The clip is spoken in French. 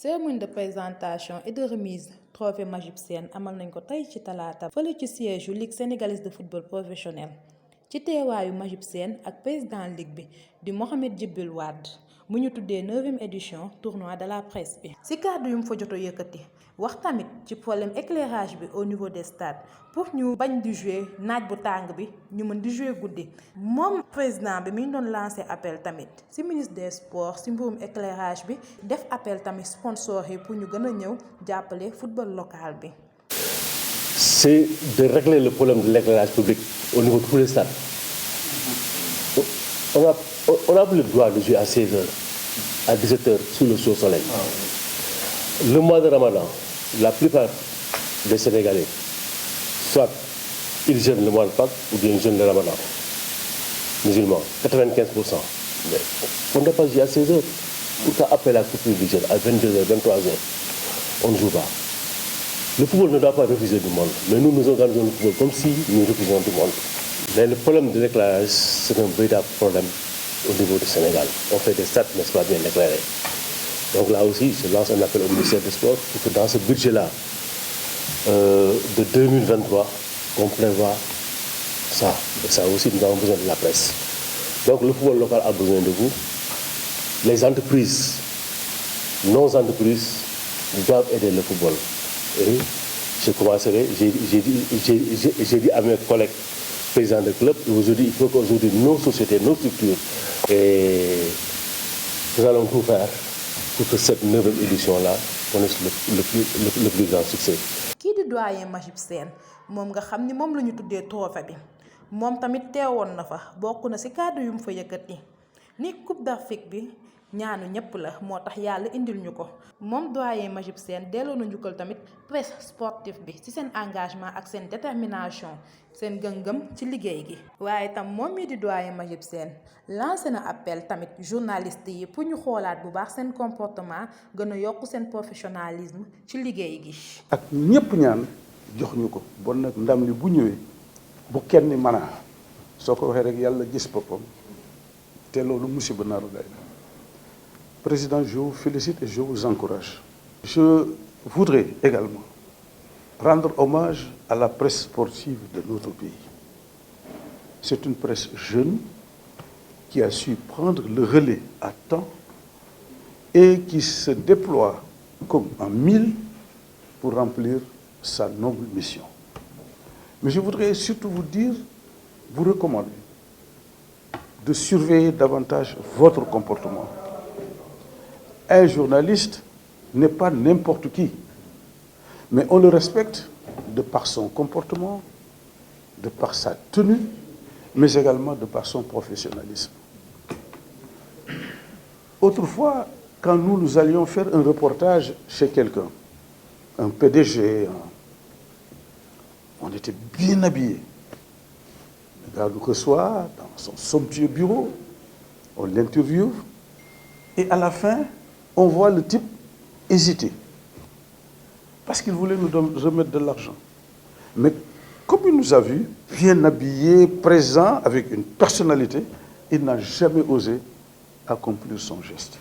cérémonie de présentation et de remise trophée Majib Sène amal nañ ko tey ci talaata fële ci siège yu Ligue sénégalaise de football professionnel ci teewaayu Majib Sène ak président ligue bi di Mohamed Djibril Wade mu ñu tuddee 9e édition tournoi de la presse bi. ci kàddu yu mu fa jot a yëkkati wax tamit ci problème éclairage bi au niveau des stades pour ñu bañ di jouer naaj bu tàng bi ñu mën di jouer guddi moom président bi mi ngi doon lancé appel tamit ci ministre des sports ci mbirum éclairage bi def appel tamit sponsor yi pour ñu gën a ñëw jàppale football local bi. C'est de régler le problème de l'éclairage public au niveau de tous les stades. On a plus le droit de jouer à 16h, à 17h sous le chaud soleil. Le mois de Ramadan, la plupart des Sénégalais, soit ils jeûnent le mois de Pâques ou bien ils jeûnent le Ramadan. Musulmans, 95%. Mais on ne doit pas jouer à 16h. Pourquoi après la coupure du jeûne, à 22h, 23h, on ne joue pas? Le football ne doit pas refuser du monde, mais nous organisons le football comme si nous refusions du monde. Mais le problème de l'éclairage, c'est un véritable problème au niveau du Sénégal. On fait des stades, n'est-ce pas, bien éclairés. Donc là aussi, je lance un appel au ministère des Sports pour que dans ce budget-là de 2023, on prévoit ça. Et ça aussi, nous avons besoin de la presse. Donc le football local a besoin de vous. Les entreprises, nos entreprises, doivent aider le football. Et je commencerai, j'ai dit à mes collègues présidents de club, aujourd'hui, il faut qu'aujourd'hui nos sociétés, nos structures, et nous allons tout faire pour que cette 9e édition-là connaisse le plus grand succès. kii di doyen Majib Sène moom nga xam ni moom la ñu tuddee trophée bi moom tamit teewoon na fa bokk na ci kàddu yu mu fa yëkkati ni Coupe d'Afrique bi ñaanu ñëpp la moo tax yàlla indil ñu ko moom doyen Majib Sène delloo na njukkal tamit presse sportive bi ci seen engagement ak seen détermination seen gëm-gëm ci liggéey gi. waaye tam moom mii di doyen Majib Sène lancé na appel tamit journaliste yi pour ñu xoolaat bu baax seen comportement gën a yokk seen professionnalisme ci liggéey gi. ak ñëpp ñaan jox ñu ko bon nag ndam li bu ñëwee bu kenn mën a soo ko waxee rek yàlla gis boppam te loolu musiba naaru day la. Président, je vous félicite et je vous encourage. Je voudrais également rendre hommage à la presse sportive de notre pays. C'est une presse jeune qui a su prendre le relais à temps et qui se déploie comme en mille pour remplir sa noble mission. Mais je voudrais surtout vous dire, vous recommander de surveiller davantage votre comportement. Un journaliste n'est pas n'importe qui, mais on le respecte de par son comportement, de par sa tenue, mais également de par son professionnalisme. Autrefois, quand nous allions faire un reportage chez quelqu'un, un PDG, on était bien habillés. Le gars nous reçoit dans son somptueux bureau, on l'interviewe, et à la fin, on voit le type hésiter parce qu'il voulait nous remettre de l'argent. Mais comme il nous a vus, bien habillés, présents, avec une personnalité, il n'a jamais osé accomplir son geste.